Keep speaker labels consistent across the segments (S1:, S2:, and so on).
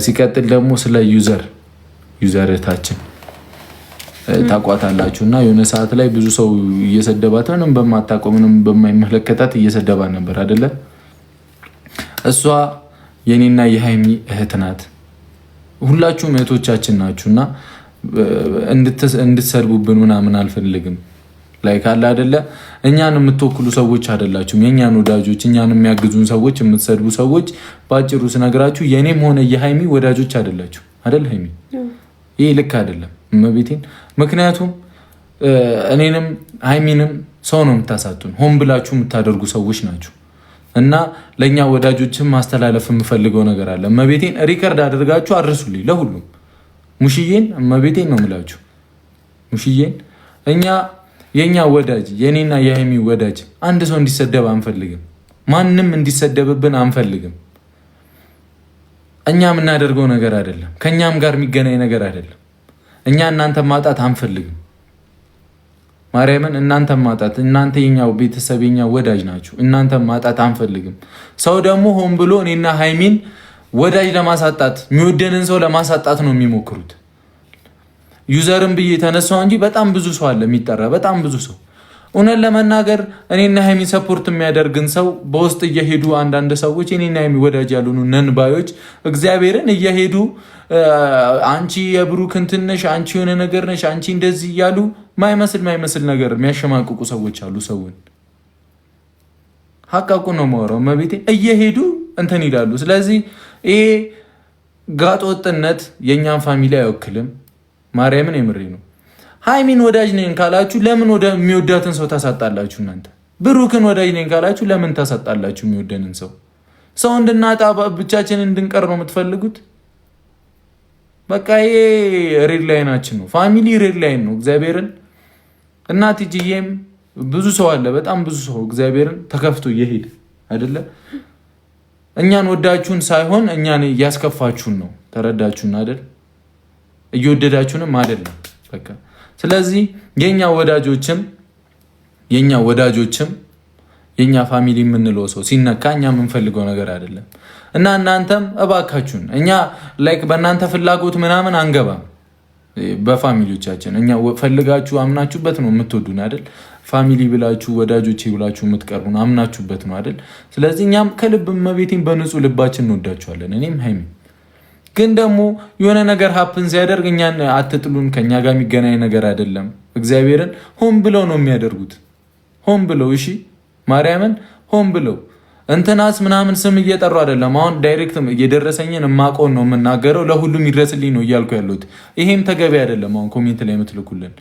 S1: ሲቀጥል ደግሞ ስለ ዩዘርታችን ታቋታላችሁና የሆነ ሰዓት ላይ ብዙ ሰው እየሰደባት ምንም በማታውቀው ምንም በማይመለከታት እየሰደባት ነበር አይደለ? እሷ የኔና የሃይሚ እህት ናት። ሁላችሁም እህቶቻችን ናችሁና እንድትሰድቡብን ምናምን አልፈልግም። ላይ ካለ አይደለ እኛን የምትወክሉ ሰዎች አይደላችሁም። የኛን ወዳጆች እኛን የሚያግዙን ሰዎች የምትሰድቡ ሰዎች ባጭሩ ስነግራችሁ የኔም ሆነ የሃይሚ ወዳጆች አይደላችሁ አይደል? ሃይሚ ይሄ ልክ አይደለም እመቤቴን። ምክንያቱም እኔንም ሃይሚንም ሰው ነው የምታሳጡን፣ ሆን ብላችሁ የምታደርጉ ሰዎች ናችሁ። እና ለኛ ወዳጆችም ማስተላለፍ የምፈልገው ነገር አለ። እመቤቴን ሪከርድ አድርጋችሁ አድርሱልኝ ለሁሉም። ሙሽዬን እመቤቴን ነው የምላችሁ። ሙሽዬን የኛ ወዳጅ የኔና የሃይሚ ወዳጅ አንድ ሰው እንዲሰደብ አንፈልግም። ማንም እንዲሰደብብን አንፈልግም። እኛ የምናደርገው ነገር አይደለም፣ ከኛም ጋር የሚገናኝ ነገር አይደለም። እኛ እናንተ ማጣት አንፈልግም። ማርያምን እናንተ ማጣት፣ እናንተ የኛው ቤተሰብ የኛ ወዳጅ ናችሁ። እናንተ ማጣት አንፈልግም። ሰው ደግሞ ሆን ብሎ እኔና ሃይሚን ወዳጅ ለማሳጣት የሚወደንን ሰው ለማሳጣት ነው የሚሞክሩት። ዩዘርን ብዬ ተነሳው እንጂ በጣም ብዙ ሰው አለ የሚጠራ፣ በጣም ብዙ ሰው። እውነት ለመናገር እኔና ሃይሚ ሰፖርት የሚያደርግን ሰው በውስጥ እየሄዱ አንዳንድ ሰዎች እኔና ሃይሚ ወዳጅ ያሉኑ ነንባዮች እግዚአብሔርን እየሄዱ አንቺ የብሩክ እንትን ነሽ፣ አንቺ የሆነ ነገር ነሽ፣ አንቺ እንደዚህ እያሉ ማይመስል ነገር የሚያሸማቅቁ ሰዎች አሉ። ሰውን ሀቃቁ ነው የማወራው መቤቴ እየሄዱ እንትን ይላሉ። ስለዚህ ይሄ ጋጦጥነት የእኛን ፋሚሊ አይወክልም። ማርያምን የምሬ ነው። ሃይሚን ወዳጅ ነኝ ካላችሁ ለምን ወደ የሚወዳትን ሰው ታሳጣላችሁ? እናንተ ብሩክን ወዳጅ ነኝ ካላችሁ ለምን ታሳጣላችሁ? የሚወደንን ሰው እንድናጣ ብቻችንን እንድንቀር ነው የምትፈልጉት? በቃ ይሄ ሬድ ላይናችን ነው። ፋሚሊ ሬድ ላይን ነው። እግዚአብሔርን እናት ጂዬም ብዙ ሰው አለ፣ በጣም ብዙ ሰው እግዚአብሔርን ተከፍቶ እየሄደ አይደለ? እኛን ወዳችሁን ሳይሆን እኛን እያስከፋችሁን ነው። ተረዳችሁን አይደል? እየወደዳችሁንም አይደለም በቃ። ስለዚህ የኛ ወዳጆችም የኛ ፋሚሊ የምንለው ሰው ሲነካ እኛ የምንፈልገው ነገር አይደለም። እና እናንተም እባካችሁን እኛ ላይክ በእናንተ ፍላጎት ምናምን አንገባም። በፋሚሊዎቻችን እኛ ፈልጋችሁ አምናችሁበት ነው የምትወዱን አይደል? ፋሚሊ ብላችሁ ወዳጆቼ ብላችሁ የምትቀርቡን አምናችሁበት ነው አይደል? ስለዚህ እኛም ከልብ መቤቴን በንጹህ ልባችን እንወዳችኋለን። እኔም ሃይሚ ግን ደግሞ የሆነ ነገር ሀፕን ሲያደርግ እኛን አትጥሉን። ከኛ ጋር የሚገናኝ ነገር አይደለም። እግዚአብሔርን ሆን ብለው ነው የሚያደርጉት። ሆን ብለው እሺ፣ ማርያምን ሆን ብለው እንትናስ ምናምን ስም እየጠሩ አይደለም። አሁን ዳይሬክት እየደረሰኝን የማቆን ነው የምናገረው። ለሁሉም ይድረስልኝ ነው እያልኩ ያሉት። ይሄም ተገቢ አይደለም። አሁን ኮሜንት ላይ የምትልኩልን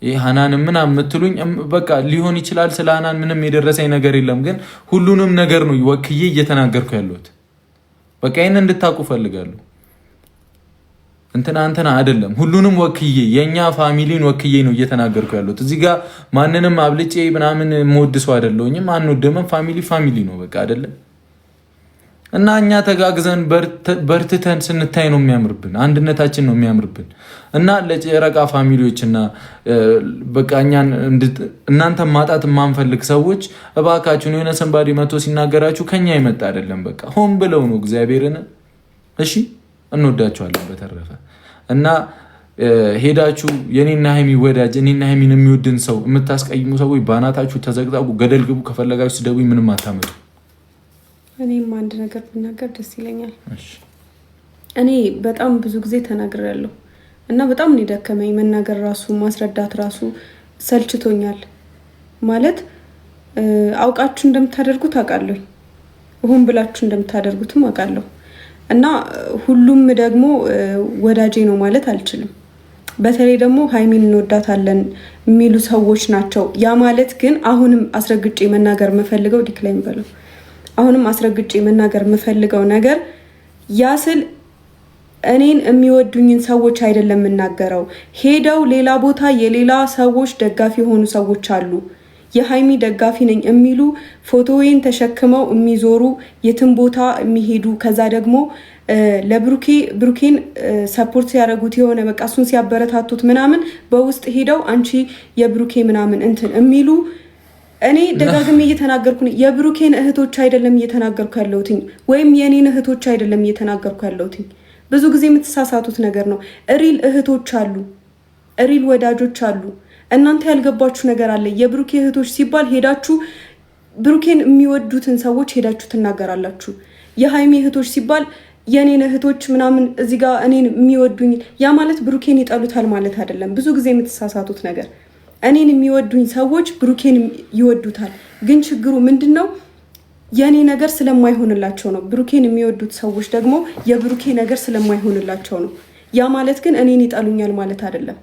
S1: ይህ ሀናን ምናምን የምትሉኝ በቃ ሊሆን ይችላል። ስለ ሀናን ምንም የደረሰኝ ነገር የለም። ግን ሁሉንም ነገር ነው ወክዬ እየተናገርኩ ያሉት። በቃ ይሄን እንድታውቁ ፈልጋለሁ። እንትና አይደለም፣ ሁሉንም ወክዬ የኛ ፋሚሊን ወክዬ ነው እየተናገርኩ ያለሁት። እዚህ ጋር ማንንም አብልጬ ምናምን የምወድ ሰው አይደለሁኝም። አንወደመም። ፋሚሊ ነው በቃ አይደለም። እና እኛ ተጋግዘን በርትተን ስንታይ ነው የሚያምርብን፣ አንድነታችን ነው የሚያምርብን። እና ለጨረቃ ፋሚሊዎችና በቃ እናንተ ማጣት የማንፈልግ ሰዎች እባካችሁን የሆነ ሰንባዲ መቶ ሲናገራችሁ ከኛ ይመጣ አይደለም። በቃ ሆን ብለው ነው እግዚአብሔርን። እሺ እንወዳችኋለን በተረፈ። እና ሄዳችሁ የኔና ሃይሚ ወዳጅ እኔና ሃይሚን የሚወድን ሰው የምታስቀይሙ ሰዎች ባናታችሁ ተዘግዛጉ፣ ገደል ግቡ። ከፈለጋችሁ ስደቡኝ፣ ምንም አታመጡ።
S2: እኔም አንድ ነገር ብናገር ደስ ይለኛል። እኔ በጣም ብዙ ጊዜ ተናግሬያለሁ እና በጣም ነው ደከመኝ። መናገር ራሱ ማስረዳት ራሱ ሰልችቶኛል። ማለት አውቃችሁ እንደምታደርጉት አውቃለሁ፣ ሆን ብላችሁ እንደምታደርጉትም አውቃለሁ። እና ሁሉም ደግሞ ወዳጄ ነው ማለት አልችልም። በተለይ ደግሞ ሃይሚን እንወዳታለን የሚሉ ሰዎች ናቸው። ያ ማለት ግን አሁንም አስረግጬ መናገር የምፈልገው ዲክላይን በለው አሁንም አስረግጬ መናገር የምፈልገው ነገር ያ ስል እኔን የሚወዱኝን ሰዎች አይደለም የምናገረው። ሄደው ሌላ ቦታ የሌላ ሰዎች ደጋፊ የሆኑ ሰዎች አሉ። የሃይሚ ደጋፊ ነኝ የሚሉ ፎቶዬን ተሸክመው የሚዞሩ የትም ቦታ የሚሄዱ ከዛ ደግሞ ለብሩኬን ሰፖርት ሲያደርጉት የሆነ በቃ እሱን ሲያበረታቱት ምናምን በውስጥ ሄደው አንቺ የብሩኬ ምናምን እንትን የሚሉ እኔ ደጋግሜ እየተናገርኩ ነው። የብሩኬን እህቶች አይደለም እየተናገርኩ ያለሁት ወይም የኔን እህቶች አይደለም እየተናገርኩ ያለሁት። ብዙ ጊዜ የምትሳሳቱት ነገር ነው። ሪል እህቶች አሉ፣ ሪል ወዳጆች አሉ። እናንተ ያልገባችሁ ነገር አለ። የብሩኬ እህቶች ሲባል ሄዳችሁ ብሩኬን የሚወዱትን ሰዎች ሄዳችሁ ትናገራላችሁ። የሃይሚ እህቶች ሲባል የኔን እህቶች ምናምን እዚህ ጋር እኔን የሚወዱኝ፣ ያ ማለት ብሩኬን ይጠሉታል ማለት አይደለም። ብዙ ጊዜ የምትሳሳቱት ነገር እኔን የሚወዱኝ ሰዎች ብሩኬን ይወዱታል። ግን ችግሩ ምንድነው? የኔ ነገር ስለማይሆንላቸው ነው። ብሩኬን የሚወዱት ሰዎች ደግሞ የብሩኬ ነገር ስለማይሆንላቸው ነው። ያ ማለት ግን እኔን ይጠሉኛል ማለት አይደለም።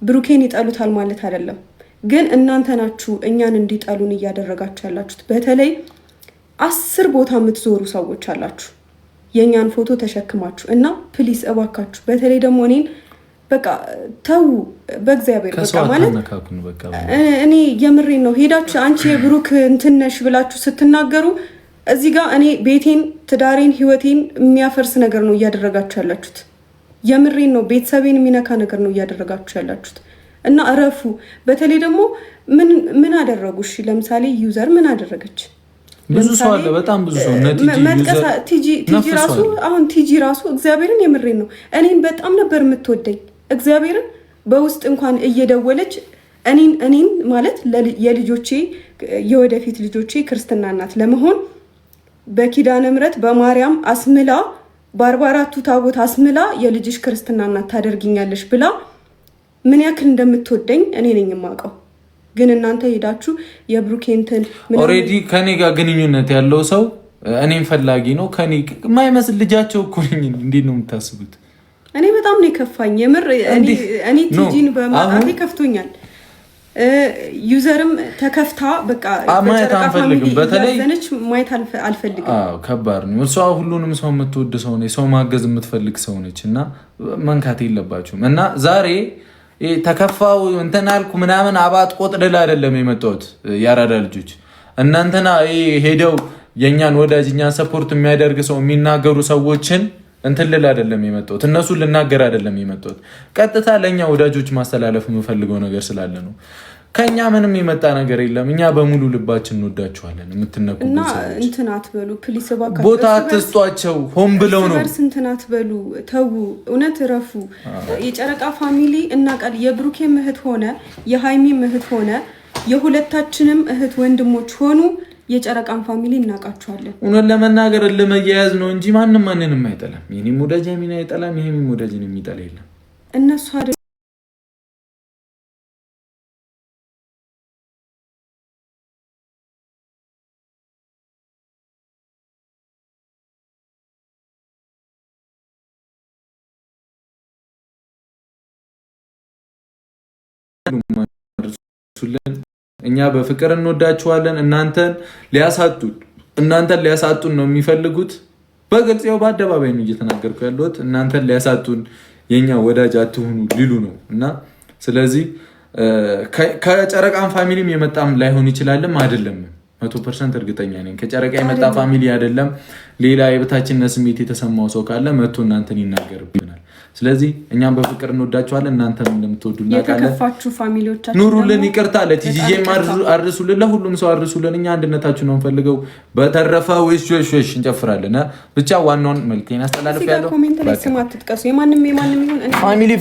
S2: ብሩኬን ይጠሉታል ማለት አይደለም። ግን እናንተ ናችሁ እኛን እንዲጠሉን እያደረጋችሁ ያላችሁት። በተለይ 10 ቦታ የምትዞሩ ሰዎች አላችሁ የኛን ፎቶ ተሸክማችሁ እና ፕሊስ እባካችሁ፣ በተለይ ደግሞ እኔን በቃ ተው በእግዚአብሔር በቃ ማለት እኔ የምሬን ነው። ሄዳችሁ አንቺ የብሩክ እንትነሽ ብላችሁ ስትናገሩ እዚህ ጋር እኔ ቤቴን፣ ትዳሬን፣ ህይወቴን የሚያፈርስ ነገር ነው እያደረጋችሁ ያላችሁት። የምሬን ነው። ቤተሰቤን የሚነካ ነገር ነው እያደረጋችሁ ያላችሁት እና እረፉ። በተለይ ደግሞ ምን አደረጉ? እሺ ለምሳሌ ዩዘር ምን አደረገች?
S1: ብዙ ሰው አለ፣ በጣም ብዙ ሰው
S2: ቲጂ ራሱ አሁን ቲጂ ራሱ እግዚአብሔርን የምሬን ነው እኔን በጣም ነበር የምትወደኝ። እግዚአብሔርን በውስጥ እንኳን እየደወለች እኔን ማለት የልጆቼ የወደፊት ልጆቼ ክርስትና እናት ለመሆን በኪዳነ ምሕረት በማርያም አስምላ በ44ቱ ታቦት አስምላ የልጅሽ ክርስትና እናት ታደርጊኛለሽ ብላ ምን ያክል እንደምትወደኝ እኔ ነኝ የማውቀው። ግን እናንተ ሄዳችሁ የብሩኬንትን
S1: ኦሬዲ ከኔ ጋር ግንኙነት ያለው ሰው እኔም ፈላጊ ነው ከኔ የማይመስል ልጃቸው እኮ ነኝ። እንዴት ነው የምታስቡት?
S2: እኔ በጣም ነው የከፋኝ የምር። እኔ ቲጂን በማጣቴ ከፍቶኛል። ዩዘርም ተከፍታ በቃ
S1: ማየት አንፈልግም። በተለይ
S2: ማየት አልፈልግም።
S1: ከባድ ነው። እሷ ሁሉንም ሰው የምትወድ ሰው ነች፣ ሰው ማገዝ የምትፈልግ ሰው ነች እና መንካት የለባችሁም። እና ዛሬ ተከፋው እንትን አልኩ ምናምን አባት ቆጥደል አይደለም የመጣሁት። ያራዳ ልጆች እናንተና ሄደው የኛን ወዳጅ እኛን ሰፖርት የሚያደርግ ሰው የሚናገሩ ሰዎችን እንትን ልል አይደለም የመጣሁት። እነሱን ልናገር አይደለም የመጣሁት። ቀጥታ ለኛ ወዳጆች ማስተላለፍ የምፈልገው ነገር ስላለ ነው። ከኛ ምንም የመጣ ነገር የለም። እኛ በሙሉ ልባችን እንወዳችኋለን። የምትነኩ
S2: እና እንትን አትበሉ ፕሊስ፣ እባካችሁ
S1: ቦታ አትስጧቸው። ሆን ብለው ነው
S2: እንትን አትበሉ። ተው፣ እውነት ረፉ። የጨረቃ ፋሚሊ እናቃል። የብሩኬ እህት ሆነ የሃይሚ እህት ሆነ የሁለታችንም እህት ወንድሞች ሆኑ የጨረቃን ፋሚሊ እናቃቸዋለን።
S1: እውነት ለመናገር ለመያያዝ ነው እንጂ ማንም ማንንም አይጠላም። የኔም ወዳጅ የሚና አይጠላም፣ ይሄም ወዳጅን የሚጠላ የለም።
S2: እነሱ
S1: እኛ በፍቅር እንወዳችኋለን። እናንተን ሊያሳጡን ነው የሚፈልጉት። በግልጽ ያው በአደባባይ ነው እየተናገርኩ ያለሁት። እናንተን ሊያሳጡን የኛ ወዳጅ አትሁኑ ሊሉ ነው እና ስለዚህ ከጨረቃን ፋሚሊም የመጣም ላይሆን ይችላልም አይደለም 100% እርግጠኛ ነኝ። ከጨረቃ የመጣ ፋሚሊ አይደለም። ሌላ የበታችነት ስሜት የተሰማው ሰው ካለ መጥቶ እናንተን ይናገርብናል። ስለዚህ እኛም በፍቅር እንወዳችኋለን። እናንተም እንደምትወዱ እናውቃለን።
S2: የተከፋችሁ ፋሚሊዎቻችን
S1: ኑሩልን። ይቅርታ ለቲጂዬም አርሱልን፣ ለሁሉም ሰው አርሱልን። እኛ አንድነታችሁን ነው እንፈልገው። በተረፈ ወይስ እንጨፍራለን። ብቻ ዋናውን መልክቴን አስተላልፍ ያለው
S2: ኮሜንት ላይ ስም አትጥቀሱ። የማንም ይሁን
S1: ፋሚሊ